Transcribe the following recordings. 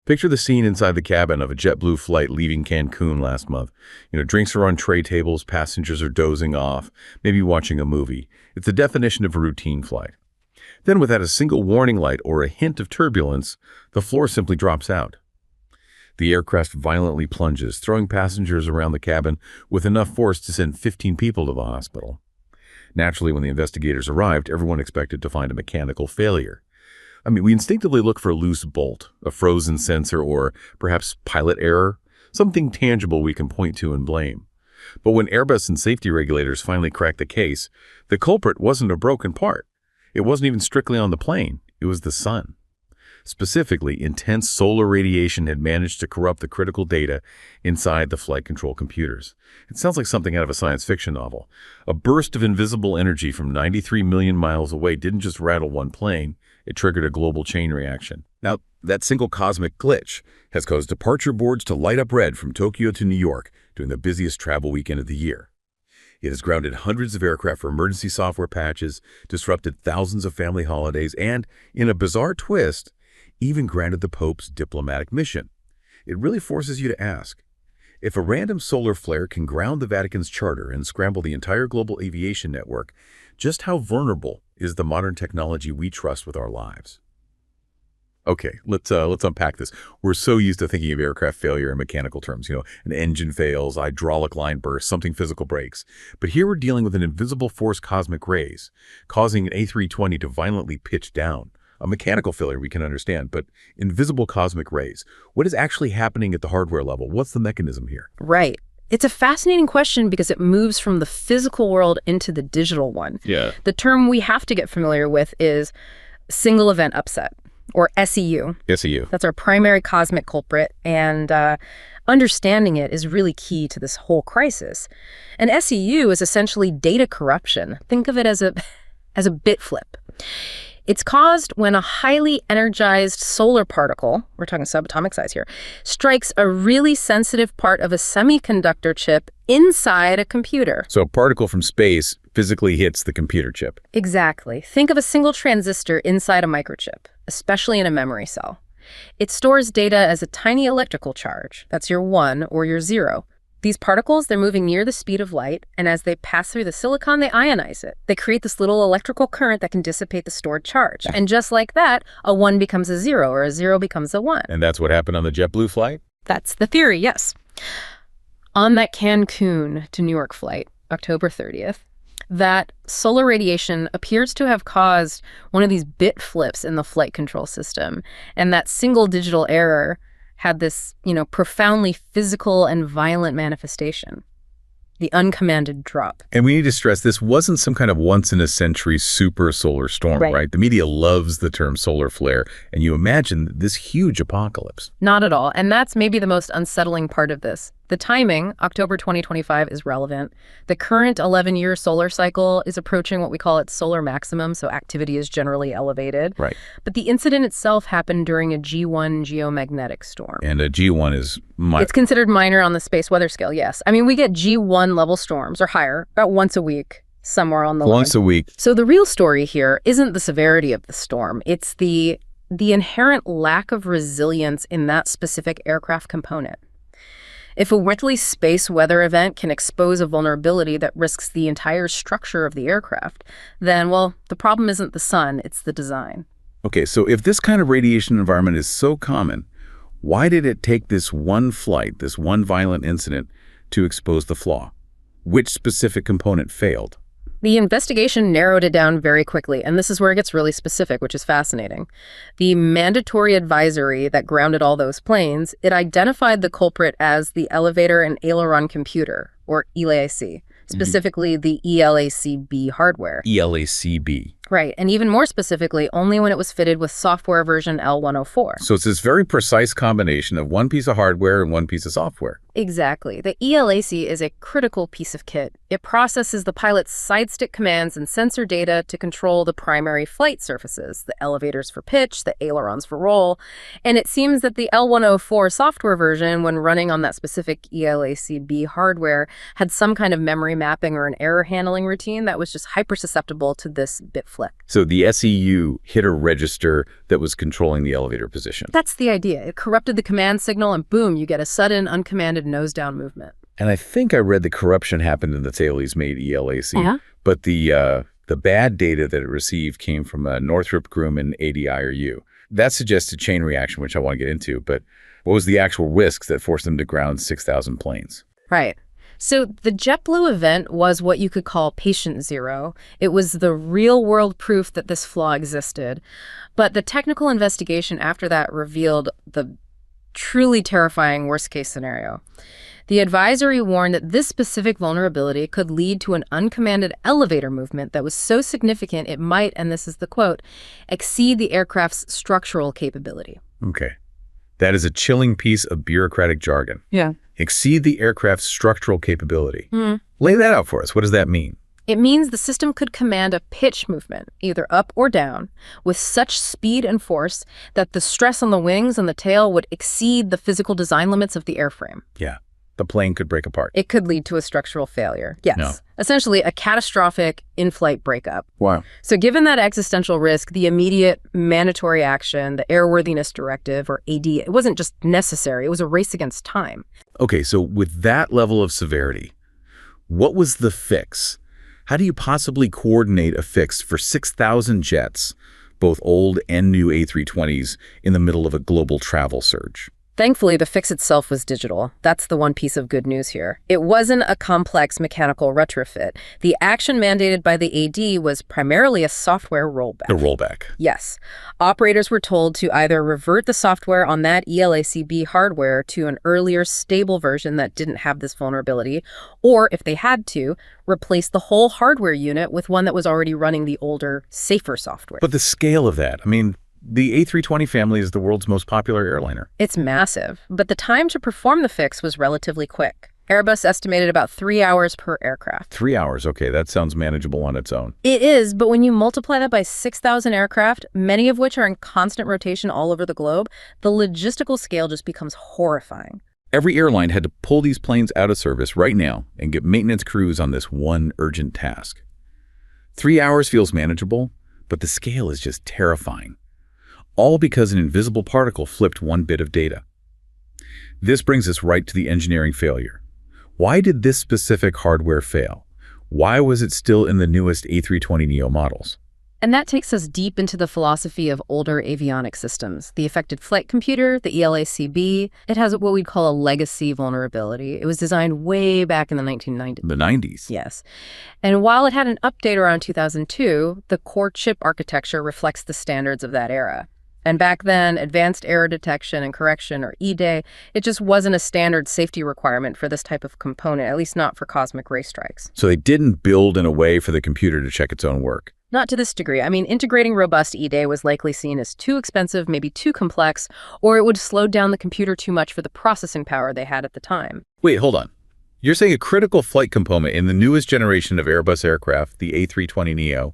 Picture the scene inside the cabin of a JetBlue flight leaving Cancun last month. Drinks are on tray tables, passengers are dozing off, maybe watching a movie. It's the definition of a routine flight. Then without a single warning light or a hint of turbulence, the floor simply drops out. The aircraft violently plunges, throwing passengers around the cabin with enough force to send 15 people to the hospital. Naturally, when the investigators arrived, everyone expected to find a mechanical failure. We instinctively look for a loose bolt, a frozen sensor, or perhaps pilot error, something tangible we can point to and blame. But when Airbus and safety regulators finally cracked the case, the culprit wasn't a broken part. It wasn't even strictly on the plane. It was the sun. Specifically, intense solar radiation had managed to corrupt the critical data inside the flight control computers. It sounds like something out of a science fiction novel. A burst of invisible energy from 93 million miles away didn't just rattle one plane, it triggered a global chain reaction. Now, that single cosmic glitch has caused departure boards to light up red from Tokyo to New York during the busiest travel weekend of the year. It has grounded hundreds of aircraft for emergency software patches, disrupted thousands of family holidays, and, in a bizarre twist, even granted the Pope's diplomatic mission. It really forces you to ask, if a random solar flare can ground the Vatican's charter and scramble the entire global aviation network, just how vulnerable is the modern technology we trust with our lives? Okay, let's unpack this. We're so used to thinking of aircraft failure in mechanical terms. An engine fails, hydraulic line bursts, something physical breaks. But here we're dealing with an invisible force, cosmic rays, causing an A320 to violently pitch down. A mechanical failure we can understand, but invisible cosmic rays. What is actually happening at the hardware level? What's the mechanism here? Right. It's a fascinating question because it moves from the physical world into the digital one. Yeah. The term we have to get familiar with is single event upset, or SEU. SEU. That's our primary cosmic culprit, and understanding it is really key to this whole crisis. An SEU is essentially data corruption. Think of it as a bit flip. It's caused when a highly energized solar particle, we're talking subatomic size here, strikes a really sensitive part of a semiconductor chip inside a computer. So a particle from space physically hits the computer chip. Exactly. Think of a single transistor inside a microchip, especially in a memory cell. It stores data as a tiny electrical charge. That's your 1 or your 0. These particles, they're moving near the speed of light, and as they pass through the silicon, they ionize it. They create this little electrical current that can dissipate the stored charge. And just like that, a 1 becomes a 0, or a 0 becomes a 1. And that's what happened on the JetBlue flight? That's the theory, yes. On that Cancun to New York flight, October 30th, that solar radiation appears to have caused one of these bit flips in the flight control system. And that single digital error had this, profoundly physical and violent manifestation, the uncommanded drop. And we need to stress this wasn't some kind of once-in-a-century super solar storm, right? The media loves the term solar flare, and you imagine this huge apocalypse. Not at all, and that's maybe the most unsettling part of this. The timing, October 2025, is relevant. The current 11-year solar cycle is approaching what we call its solar maximum, so activity is generally elevated. Right. But the incident itself happened during a G1 geomagnetic storm. And a G1 is minor. It's considered minor on the space weather scale, yes. We get G1 level storms, or higher, about once a week, somewhere on the line. Once a week. So the real story here isn't the severity of the storm. It's the inherent lack of resilience in that specific aircraft component. If a weekly space weather event can expose a vulnerability that risks the entire structure of the aircraft, then, well, the problem isn't the sun, it's the design. Okay, so if this kind of radiation environment is so common, why did it take this one flight, this one violent incident, to expose the flaw? Which specific component failed? The investigation narrowed it down very quickly, and this is where it gets really specific, which is fascinating. The mandatory advisory that grounded all those planes, it identified the culprit as the elevator and aileron computer, or ELAC, specifically the ELACB hardware. ELACB. Right, and even more specifically, only when it was fitted with software version L104. So it's this very precise combination of one piece of hardware and one piece of software. Exactly. The ELAC is a critical piece of kit. It processes the pilot's side stick commands and sensor data to control the primary flight surfaces, the elevators for pitch, the ailerons for roll. And it seems that the L104 software version, when running on that specific ELACB hardware, had some kind of memory mapping or an error handling routine that was just hyper susceptible to this bit flick. So the SEU hit a register that was controlling the elevator position. That's the idea. It corrupted the command signal, and boom, you get a sudden, uncommanded nose-down movement. And I think I read the corruption happened in the Thales made ELAC, Yeah? but the bad data that it received came from Northrop Grumman ADIRU. That suggests a chain reaction, which I want to get into, but what was the actual risk that forced them to ground 6,000 planes? Right. So the JetBlue event was what you could call patient zero. It was the real-world proof that this flaw existed. But the technical investigation after that revealed the truly terrifying worst-case scenario. The advisory warned that this specific vulnerability could lead to an uncommanded elevator movement that was so significant it might, and this is the quote, exceed the aircraft's structural capability. Okay. That is a chilling piece of bureaucratic jargon. Yeah. Exceed the aircraft's structural capability. Lay that out for us. What does that mean? It means the system could command a pitch movement, either up or down, with such speed and force that the stress on the wings and the tail would exceed the physical design limits of the airframe. Yeah. The plane could break apart. It could lead to a structural failure. Yes. No. Essentially, a catastrophic in-flight breakup. Wow. So given that existential risk, the immediate mandatory action, the Airworthiness Directive, or AD, it wasn't just necessary, it was a race against time. Okay, so with that level of severity, what was the fix? How do you possibly coordinate a fix for 6,000 jets, both old and new A320s, in the middle of a global travel surge? Thankfully, the fix itself was digital. That's the one piece of good news here. It wasn't a complex mechanical retrofit. The action mandated by the AD was primarily a software rollback. The rollback. Yes. Operators were told to either revert the software on that ELACB hardware to an earlier stable version that didn't have this vulnerability, or if they had to, replace the whole hardware unit with one that was already running the older, safer software. But the scale of that, I mean, the A320 family is the world's most popular airliner. It's massive, but the time to perform the fix was relatively quick. Airbus estimated about 3 hours per aircraft. 3 hours, okay, that sounds manageable on its own. It is, but when you multiply that by 6,000 aircraft, many of which are in constant rotation all over the globe, the logistical scale just becomes horrifying. Every airline had to pull these planes out of service right now and get maintenance crews on this one urgent task. 3 hours feels manageable, but the scale is just terrifying. All because an invisible particle flipped one bit of data. This brings us right to the engineering failure. Why did this specific hardware fail? Why was it still in the newest A320neo models? And that takes us deep into the philosophy of older avionics systems. The affected flight computer, the ELACB, it has what we'd call a legacy vulnerability. It was designed way back in the 1990s. The 90s? Yes. And while it had an update around 2002, the core chip architecture reflects the standards of that era. And back then, advanced error detection and correction, or EDAC, it just wasn't a standard safety requirement for this type of component, at least not for cosmic ray strikes. So they didn't build in a way for the computer to check its own work? Not to this degree. I mean, integrating robust EDAC was likely seen as too expensive, maybe too complex, or it would slow down the computer too much for the processing power they had at the time. Wait, hold on. You're saying a critical flight component in the newest generation of Airbus aircraft, the A320neo,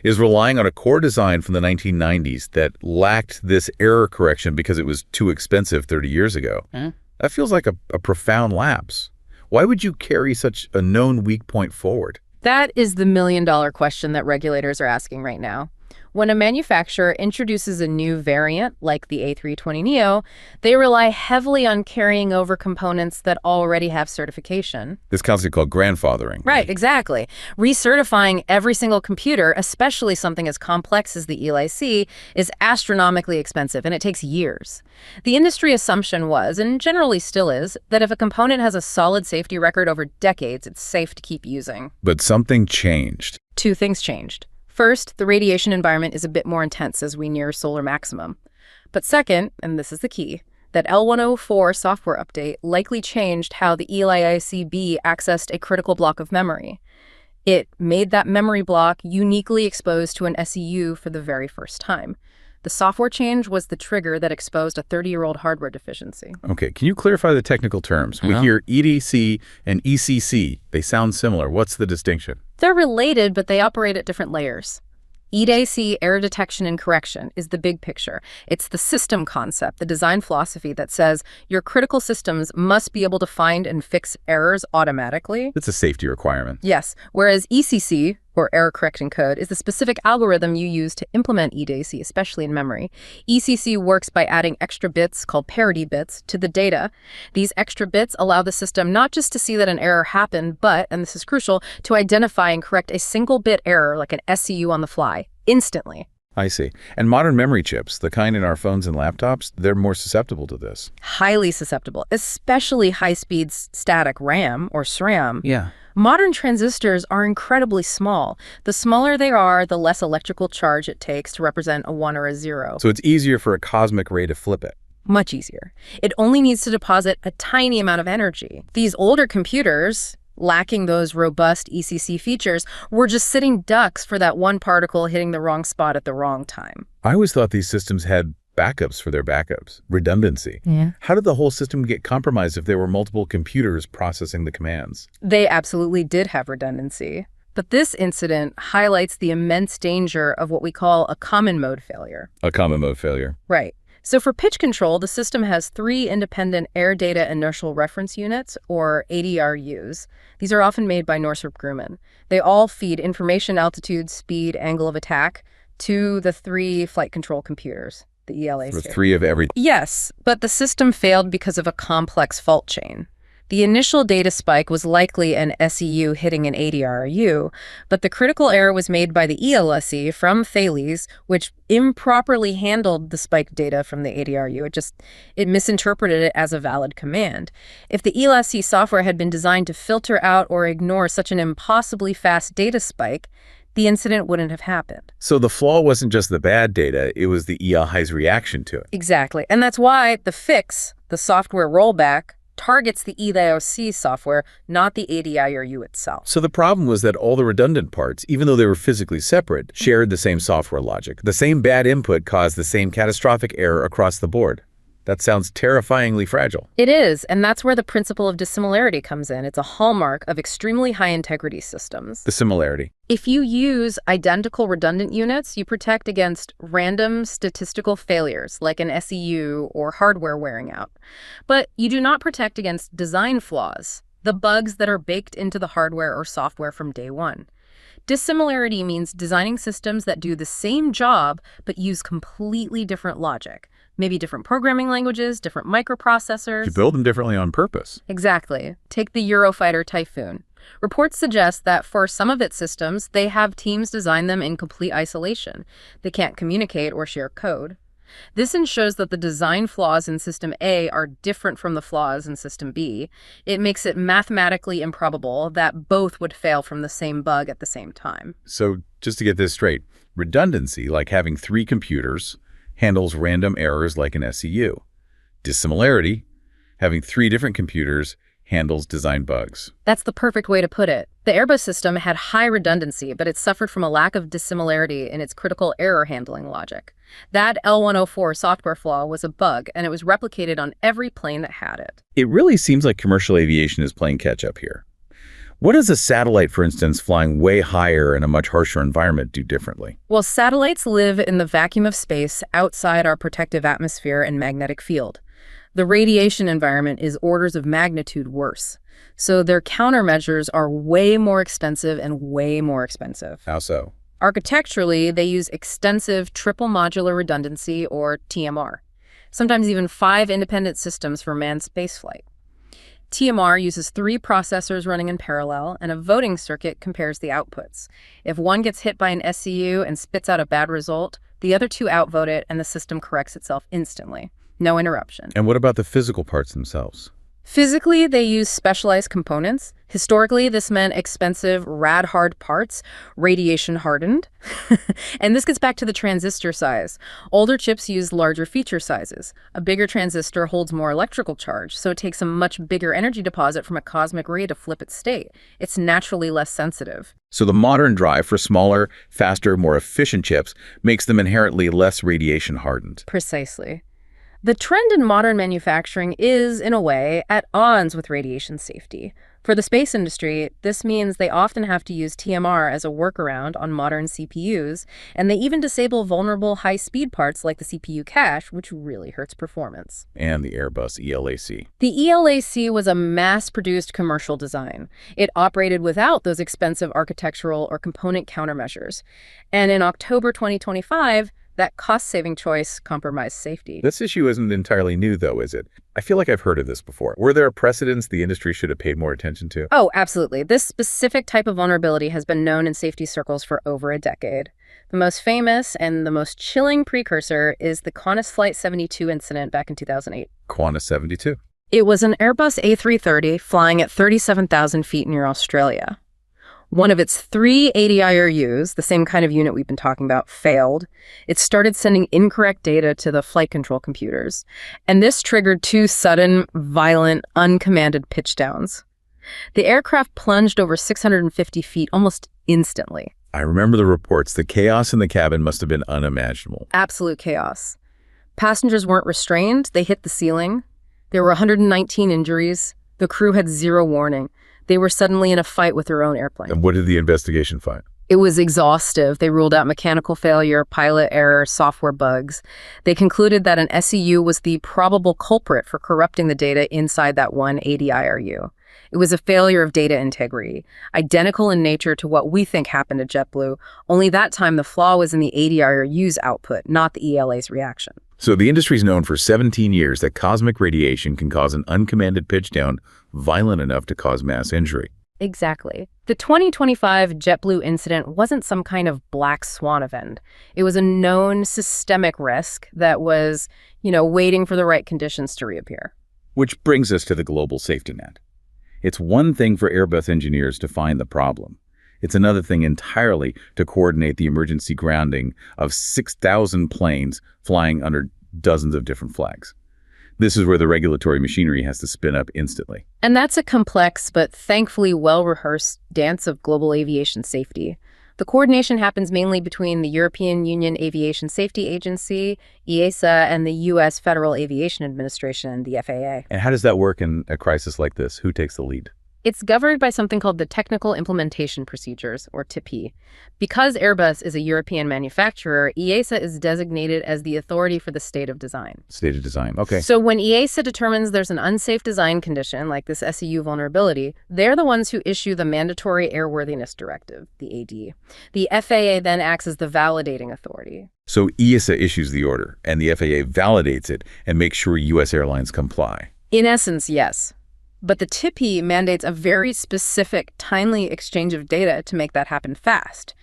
is relying on a core design from the 1990s that lacked this error correction because it was too expensive 30 years ago. That feels like a profound lapse. Why would you carry such a known weak point forward? That is the million-dollar question that regulators are asking right now. When a manufacturer introduces a new variant, like the A320neo, they rely heavily on carrying over components that already have certification. This concept called grandfathering. Right, exactly. Recertifying every single computer, especially something as complex as the ELAC, is astronomically expensive, and it takes years. The industry assumption was, and generally still is, that if a component has a solid safety record over decades, it's safe to keep using. But something changed. Two things changed. First, the radiation environment is a bit more intense as we near solar maximum. But second, and this is the key, that L104 software update likely changed how the ELACB accessed a critical block of memory. It made that memory block uniquely exposed to an SEU for the very first time. The software change was the trigger that exposed a 30-year-old hardware deficiency. Okay, can you clarify the technical terms? We hear EDC and ECC. They sound similar. What's the distinction? They're related, but they operate at different layers. EDAC, error detection and correction, is the big picture. It's the system concept, the design philosophy that says your critical systems must be able to find and fix errors automatically. It's a safety requirement. Yes, whereas ECC, or error correcting code, is the specific algorithm you use to implement EDAC, especially in memory. ECC works by adding extra bits, called parity bits, to the data. These extra bits allow the system not just to see that an error happened, but, and this is crucial, to identify and correct a single bit error, like an SEU on the fly, instantly. I see. And modern memory chips, the kind in our phones and laptops, they're more susceptible to this. Highly susceptible, especially high-speed static RAM, or SRAM. Yeah. Modern transistors are incredibly small. The smaller they are, the less electrical charge it takes to represent a 1 or a 0. So it's easier for a cosmic ray to flip it. Much easier. It only needs to deposit a tiny amount of energy. These older computers, lacking those robust ECC features, were just sitting ducks for that one particle hitting the wrong spot at the wrong time. I always thought these systems had backups for their backups, redundancy. Yeah. How did the whole system get compromised if there were multiple computers processing the commands? They absolutely did have redundancy. But this incident highlights the immense danger of what we call a common mode failure. A common mode failure. Right. So for pitch control, the system has 3 independent Air Data Inertial Reference Units, or ADRUs. These are often made by Northrop Grumman. They all feed information, altitude, speed, angle of attack to the 3 flight control computers, the ELACB. For 3 of every... Yes, but the system failed because of a complex fault chain. The initial data spike was likely an SEU hitting an ADRU, but the critical error was made by the ELACB from Thales, which improperly handled the spike data from the ADRU. It misinterpreted it as a valid command. If the ELACB software had been designed to filter out or ignore such an impossibly fast data spike, the incident wouldn't have happened. So the flaw wasn't just the bad data, it was the ELACB's reaction to it. Exactly. And that's why the fix, the software rollback, targets the ELACB software, not the ADRU itself. So the problem was that all the redundant parts, even though they were physically separate, shared the same software logic. The same bad input caused the same catastrophic error across the board. That sounds terrifyingly fragile. It is, and that's where the principle of dissimilarity comes in. It's a hallmark of extremely high-integrity systems. Dissimilarity. If you use identical redundant units, you protect against random statistical failures, like an SEU or hardware wearing out. But you do not protect against design flaws, the bugs that are baked into the hardware or software from day one. Dissimilarity means designing systems that do the same job but use completely different logic. Maybe different programming languages, different microprocessors. You build them differently on purpose. Exactly. Take the Eurofighter Typhoon. Reports suggest that for some of its systems, they have teams design them in complete isolation. They can't communicate or share code. This ensures that the design flaws in System A are different from the flaws in System B. It makes it mathematically improbable that both would fail from the same bug at the same time. So just to get this straight, redundancy, like having 3 computers, handles random errors like an SEU. Dissimilarity, having 3 different computers, handles design bugs. That's the perfect way to put it. The Airbus system had high redundancy, but it suffered from a lack of dissimilarity in its critical error handling logic. That L104 software flaw was a bug, and it was replicated on every plane that had it. It really seems like commercial aviation is playing catch-up here. What does a satellite, for instance, flying way higher in a much harsher environment do differently? Well, satellites live in the vacuum of space outside our protective atmosphere and magnetic field. The radiation environment is orders of magnitude worse. So their countermeasures are way more expensive and way more expensive. How so? Architecturally, they use extensive triple modular redundancy, or TMR, sometimes even 5 independent systems for manned spaceflight. TMR uses 3 processors running in parallel, and a voting circuit compares the outputs. If one gets hit by an SEU and spits out a bad result, the other 2 outvote it, and the system corrects itself instantly. No interruption. And what about the physical parts themselves? Physically, they use specialized components. Historically, this meant expensive, rad-hard parts, radiation-hardened. And this gets back to the transistor size. Older chips use larger feature sizes. A bigger transistor holds more electrical charge, so it takes a much bigger energy deposit from a cosmic ray to flip its state. It's naturally less sensitive. So the modern drive for smaller, faster, more efficient chips makes them inherently less radiation-hardened. Precisely. The trend in modern manufacturing is, in a way, at odds with radiation safety. For the space industry, this means they often have to use TMR as a workaround on modern CPUs, and they even disable vulnerable high-speed parts like the CPU cache, which really hurts performance. And the Airbus ELAC. The ELAC was a mass-produced commercial design. It operated without those expensive architectural or component countermeasures. And in October 2025, that cost-saving choice compromised safety. This issue isn't entirely new, though, is it? I feel like I've heard of this before. Were there precedents the industry should have paid more attention to? Oh, absolutely. This specific type of vulnerability has been known in safety circles for over a decade. The most famous and the most chilling precursor is the Qantas Flight 72 incident back in 2008. Qantas 72. It was an Airbus A320 flying at 37,000 feet near Australia. One of its 3 ADIRUs, the same kind of unit we've been talking about, failed. It started sending incorrect data to the flight control computers. And this triggered 2 sudden, violent, uncommanded pitch downs. The aircraft plunged over 650 feet almost instantly. I remember the reports. The chaos in the cabin must have been unimaginable. Absolute chaos. Passengers weren't restrained. They hit the ceiling. There were 119 injuries. The crew had 0 warning. They were suddenly in a fight with their own airplane. And what did the investigation find? It was exhaustive. They ruled out mechanical failure, pilot error, software bugs. They concluded that an SEU was the probable culprit for corrupting the data inside that one ADIRU. It was a failure of data integrity, identical in nature to what we think happened at JetBlue, only that time the flaw was in the ADIRU's output, not the ELA's reaction. So the industry's known for 17 years that cosmic radiation can cause an uncommanded pitch down violent enough to cause mass injury. Exactly. The 2025 JetBlue incident wasn't some kind of black swan event. It was a known systemic risk that was, waiting for the right conditions to reappear. Which brings us to the global safety net. It's one thing for Airbus engineers to find the problem. It's another thing entirely to coordinate the emergency grounding of 6,000 planes flying under dozens of different flags. This is where the regulatory machinery has to spin up instantly. And that's a complex but thankfully well-rehearsed dance of global aviation safety. The coordination happens mainly between the European Union Aviation Safety Agency, EASA, and the U.S. Federal Aviation Administration, the FAA. And how does that work in a crisis like this? Who takes the lead? It's governed by something called the Technical Implementation Procedures, or TIP. Because Airbus is a European manufacturer, EASA is designated as the authority for the state of design. State of design, okay. So when EASA determines there's an unsafe design condition, like this SEU vulnerability, they're the ones who issue the Mandatory Airworthiness Directive, the AD. The FAA then acts as the validating authority. So EASA issues the order, and the FAA validates it and makes sure U.S. airlines comply. In essence, yes. But the TIP mandates a very specific, timely exchange of data to make that happen fast.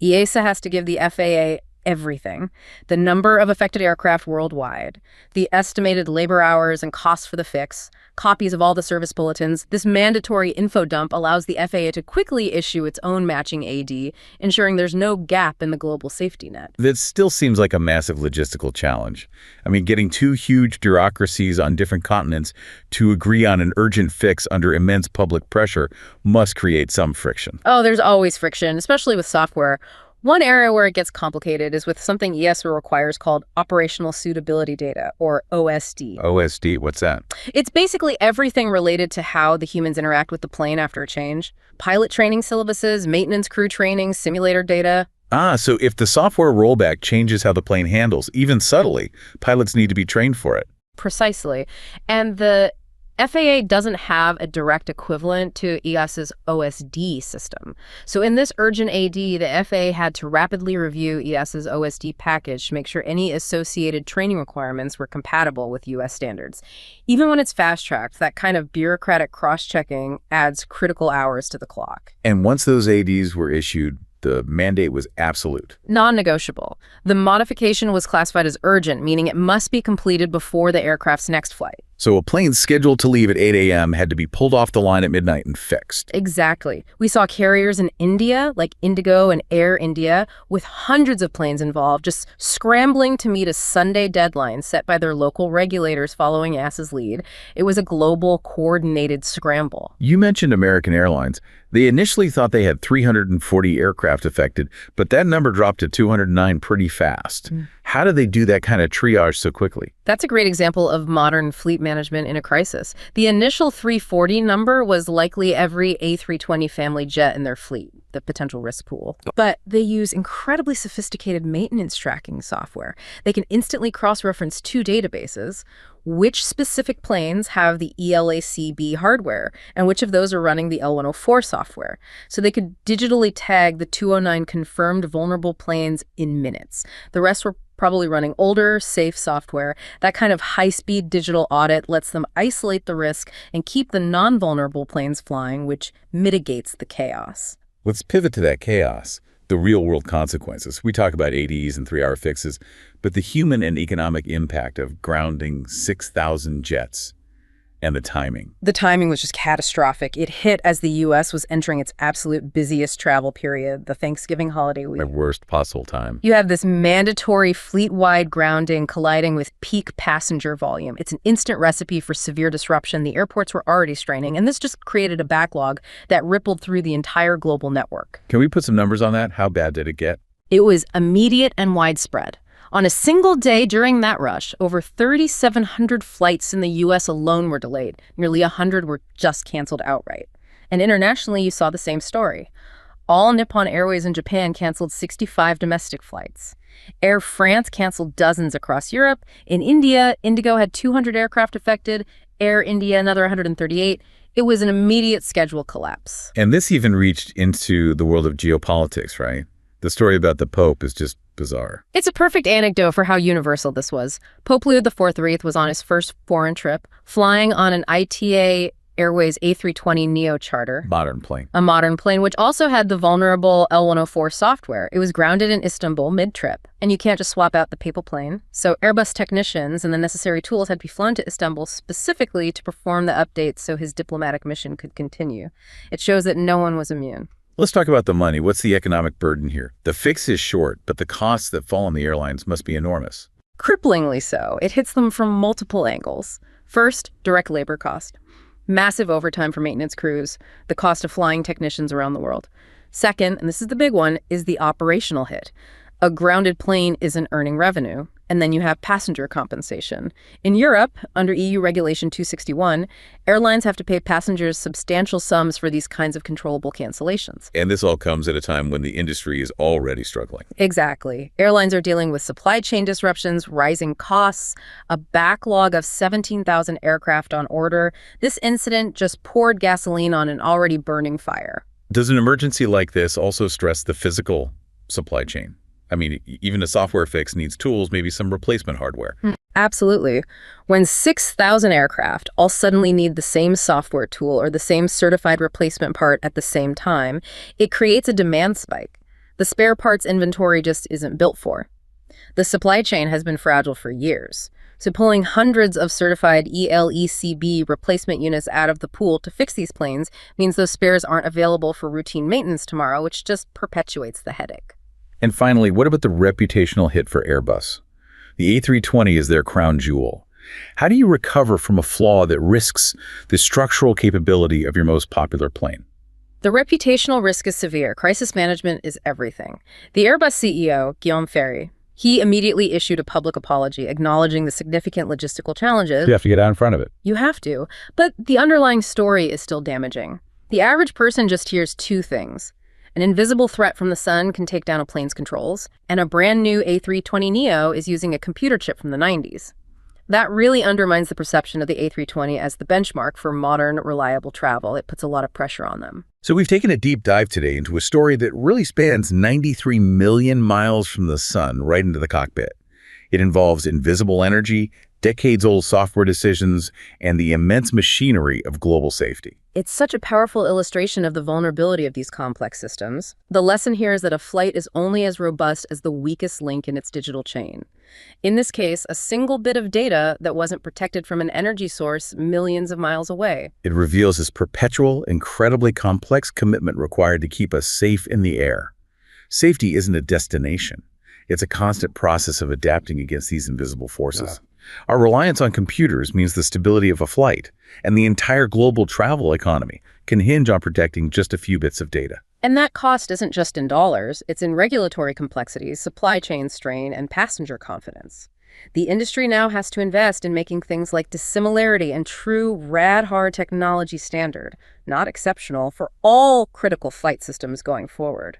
EASA has to give the FAA everything: the number of affected aircraft worldwide, the estimated labor hours and costs for the fix, copies of all the service bulletins. This mandatory info dump allows the FAA to quickly issue its own matching AD, ensuring there's no gap in the global safety net. That still seems like a massive logistical challenge. I mean, getting 2 huge bureaucracies on different continents to agree on an urgent fix under immense public pressure must create some friction. Oh, there's always friction, especially with software. One area where it gets complicated is with something EASA requires called operational suitability data, or OSD. OSD, what's that? It's basically everything related to how the humans interact with the plane after a change. Pilot training syllabuses, maintenance crew training, simulator data. So if the software rollback changes how the plane handles, even subtly, pilots need to be trained for it. Precisely. And the FAA doesn't have a direct equivalent to EASA's OSD system. So in this urgent AD, the FAA had to rapidly review EASA's OSD package to make sure any associated training requirements were compatible with U.S. standards. Even when it's fast-tracked, that kind of bureaucratic cross-checking adds critical hours to the clock. And once those ADs were issued, the mandate was absolute. Non-negotiable. The modification was classified as urgent, meaning it must be completed before the aircraft's next flight. So a plane scheduled to leave at 8 a.m. had to be pulled off the line at midnight and fixed. Exactly. We saw carriers in India, like Indigo and Air India, with hundreds of planes involved, just scrambling to meet a Sunday deadline set by their local regulators following EASA's lead. It was a global, coordinated scramble. You mentioned American Airlines. They initially thought they had 340 aircraft affected, but that number dropped to 209 pretty fast. How do they do that kind of triage so quickly? That's a great example of modern fleet management in a crisis. The initial 340 number was likely every A320 family jet in their fleet, the potential risk pool. But they use incredibly sophisticated maintenance tracking software. They can instantly cross-reference two databases, which specific planes have the ELACB hardware, and which of those are running the L104 software. So they could digitally tag the 209 confirmed vulnerable planes in minutes. The rest were probably running older, safe software. That kind of high-speed digital audit lets them isolate the risk and keep the non-vulnerable planes flying, which mitigates the chaos. Let's pivot to that chaos, the real-world consequences. We talk about ADs and 3-hour fixes, but the human and economic impact of grounding 6,000 jets and the timing. The timing was just catastrophic. It hit as the U.S. was entering its absolute busiest travel period, the Thanksgiving holiday week. My worst possible time. You have this mandatory fleet-wide grounding colliding with peak passenger volume. It's an instant recipe for severe disruption. The airports were already straining, and this just created a backlog that rippled through the entire global network. Can we put some numbers on that? How bad did it get? It was immediate and widespread. On a single day during that rush, over 3,700 flights in the U.S. alone were delayed. Nearly 100 were just canceled outright. And internationally, you saw the same story. All Nippon Airways in Japan canceled 65 domestic flights. Air France canceled dozens across Europe. In India, Indigo had 200 aircraft affected. Air India, another 138. It was an immediate schedule collapse. And this even reached into the world of geopolitics, right? The story about the Pope is just bizarre. It's a perfect anecdote for how universal this was. Pope Leo XIV was on his first foreign trip, flying on an ITA Airways A320 Neo charter. Modern plane. A modern plane, which also had the vulnerable L104 software. It was grounded in Istanbul mid-trip, and you can't just swap out the papal plane. So Airbus technicians and the necessary tools had to be flown to Istanbul specifically to perform the updates so his diplomatic mission could continue. It shows that no one was immune. Let's talk about the money. What's the economic burden here? The fix is short, but the costs that fall on the airlines must be enormous. Cripplingly so. It hits them from multiple angles. First, direct labor cost. Massive overtime for maintenance crews, the cost of flying technicians around the world. Second, and this is the big one, is the operational hit. A grounded plane isn't earning revenue. And then you have passenger compensation. In Europe, under EU Regulation 261, airlines have to pay passengers substantial sums for these kinds of controllable cancellations. And this all comes at a time when the industry is already struggling. Exactly. Airlines are dealing with supply chain disruptions, rising costs, a backlog of 17,000 aircraft on order. This incident just poured gasoline on an already burning fire. Does an emergency like this also stress the physical supply chain? I mean, even a software fix needs tools, maybe some replacement hardware. Absolutely. When 6,000 aircraft all suddenly need the same software tool or the same certified replacement part at the same time, it creates a demand spike. The spare parts inventory just isn't built for. The supply chain has been fragile for years. So pulling hundreds of certified ELACB replacement units out of the pool to fix these planes means those spares aren't available for routine maintenance tomorrow, which just perpetuates the headache. And finally, what about the reputational hit for Airbus? The A320 is their crown jewel. How do you recover from a flaw that risks the structural capability of your most popular plane? The reputational risk is severe. Crisis management is everything. The Airbus CEO, Guillaume Ferry, he immediately issued a public apology acknowledging the significant logistical challenges. You have to get out in front of it. You have to. But the underlying story is still damaging. The average person just hears two things. An invisible threat from the sun can take down a plane's controls, and a brand new A320neo is using a computer chip from the 90s. That really undermines the perception of the A320 as the benchmark for modern, reliable travel. It puts a lot of pressure on them. So we've taken a deep dive today into a story that really spans 93 million miles from the sun right into the cockpit. It involves invisible energy, decades-old software decisions, and the immense machinery of global safety. It's such a powerful illustration of the vulnerability of these complex systems. The lesson here is that a flight is only as robust as the weakest link in its digital chain. In this case, a single bit of data that wasn't protected from an energy source millions of miles away. It reveals this perpetual, incredibly complex commitment required to keep us safe in the air. Safety isn't a destination. It's a constant process of adapting against these invisible forces. Our reliance on computers means the stability of a flight, and the entire global travel economy can hinge on protecting just a few bits of data. And that cost isn't just in dollars, it's in regulatory complexities, supply chain strain, and passenger confidence. The industry now has to invest in making things like dissimilarity and true rad-hard technology standard, not exceptional, for all critical flight systems going forward.